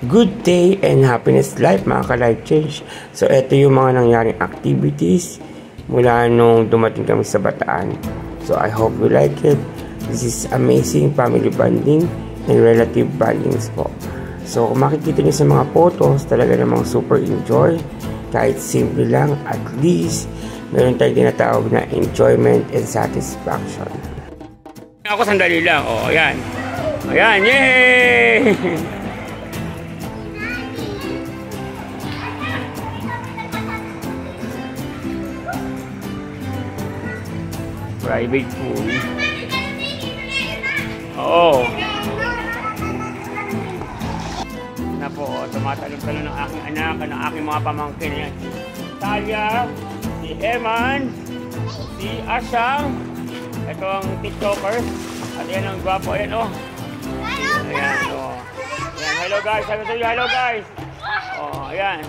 Good day and happiness life mga ka-life change. So ito yung mga nangyaring activities mula nung dumating kami sa Bataan. So I hope you like it. This is amazing family bonding and relative bondings po. So kung makikita niyo sa mga photos, talaga namang super enjoy. Kahit simple lang, at least meron tayong tinatawag na enjoyment and satisfaction. Ako sandali lang. Oh, ayan. Ayan, yay! Private pool. Oo. Na po, tumatalon-talon ng aking anak, ng aking mga pamangkin. Yan. Talia, si Eman, si Ashang, ito ang TikToker. At yan ang gwapo. Ayan, oh. Ayan, oh. Ayan, hello guys. Hello guys. Oh, ayan.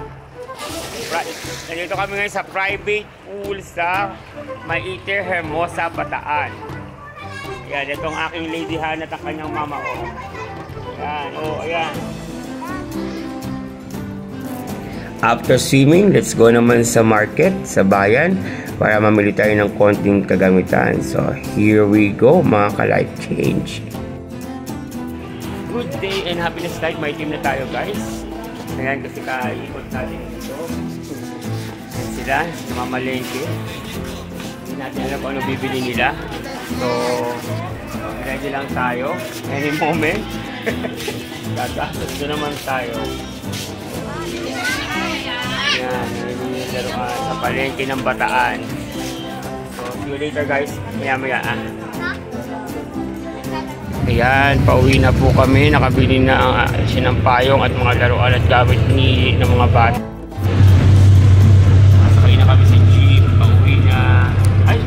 Nandito kami ngayon sa private pool sa Maiter Hermosa, Bataan. Ayan, itong aking lady Han at ang kanyang mama ko. Ayan, oh, ayan. After swimming, let's go naman sa market, sa bayan, para mamili tayo ng konting kagamitan. So, here we go, mga ka-life change. Good day and happiness life. May team na tayo, guys. Ayan, kasi kaikot natin dito. Ayan sila, mamalengke. Hindi natin alam kung ano bibili nila. So, ready lang tayo. Any moment. Gagastos na naman tayo. Ayan, hindi laruan sa palengke ng Bataan. So, see you later guys. Maya-maya. Ayan, pauwi na po kami. Nakabili na ang sinampayong at mga laruan at gamit ng mga bata. Sakay na kami sa jeep. Pauwi na. Ay!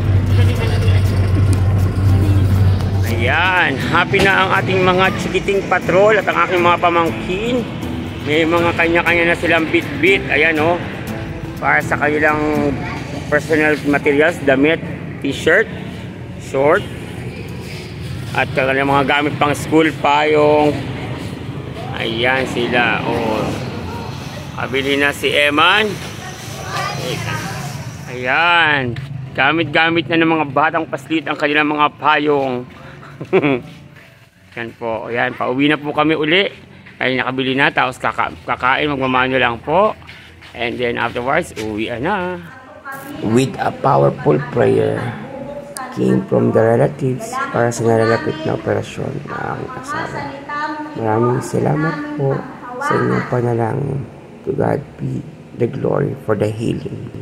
Ayan, happy na ang ating mga chikiting patrol at ang aking mga pamangkin. May mga kanya-kanya na silang bit-bit. Ayan, oh. Para sa kanilang personal materials, damit, t-shirt, short, at kanilang mga gamit pang school, payong. Ayan sila, oh. Kabili na si Eman. Ayan. Gamit-gamit na ng mga batang paslit ang kanilang mga payong. Yan po. Ayan, pauwi na po kami uli. Ay nakabili na, tapos kakain, magmamano lang po. And then afterwards, uwi na. With a powerful prayer came from the relatives para sa nalalapit na operasyon na aking asawa. Maraming salamat po sa inyong panalangin. To God be the glory for the healing.